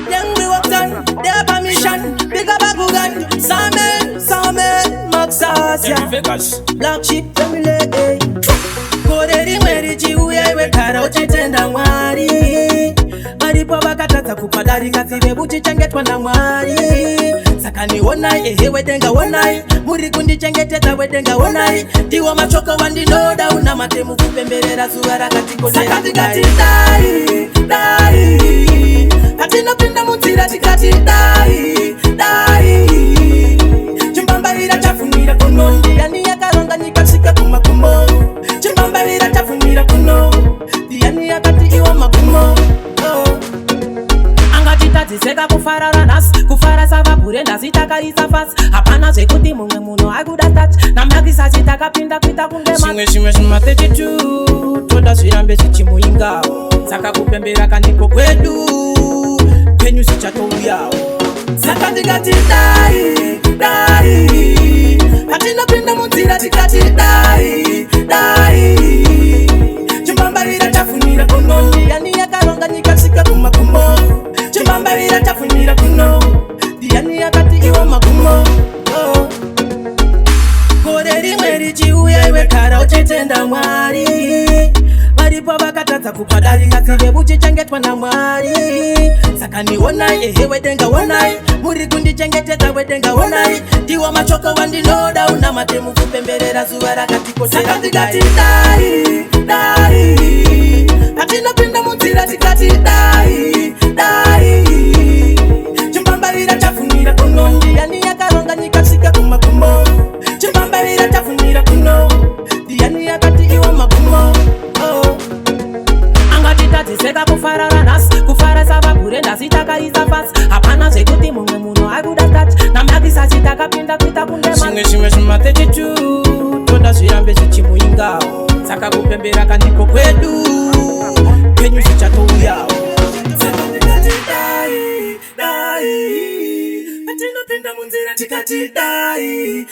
Then we walk on, their permission. Big up a Gugan, Samen, Maxas, yeah. Black sheep, family, eh. Koderi mweri chiuye wekara uchitenda mwari. Maripo wakatata kupadari kasive buchi changetwa na mwari. Sakani wonai, ehe wedenga wonai. Muri kundi changeteta wedenga wonai. Diwa machoko wandi no down na matemu kupemberera suwara katiko sakati kati dai. Kati napinda mutira tikati dai. Chimbamba hira chafunira kuno. Yani yakaronga nikashika kumakumo. Chimbamba hira chafunira kuno. Yani yakati iwa makumo. Ziseka kufarara nas, kufara sava purenda zitaka isafas. Hapana zekuti mungwe muno aguda touch. Namyakisa zitaka pinda kuita kundema. Shimwe shumate chichu, toda zirambe chichimu ingao. Saka kupembera kaniko kwedu, kenyu sichato uyao. Saka tikati dai. Hatina pinda mutira tikati dai. Chimbamba hira chafunira kuno. Yani yakaronga nikashika kumakumo. Chimbamba hira chafunira kuno. Diani yakati iwa makumo. Koderi mweri chiuya iwe kara uchitenda mwari. Maripo wakatata kupadari kasive buchi changetwa na mwari. Sakani wonai, ehe wedenga wonai. Muri kundi changeteta wedenga wonai. Diwa machoko wandi no down na matemu kupemberera suwara katiko sakati kati dai. Hatina pinda mutira tikati dai. Chimbamba hira chafunira kuno. Yani yakaronga nikashika kumakumo. Chimbamba hira chafunira kuno. Yani yakati iwa makumo. Angatita ziseka kufarara nas, kufara sava purenda zitaka isafas. Hapana zekuti mungwe muno aguda touch. Namyakisa zitaka pinda kuita kundema. Shimwe shumate chichu, toda zirambe chichimu ingao. Saka kupembera kaniko kwedu, kenyu sichato uyao. Dai. Hatina pinda munzira tikati dai.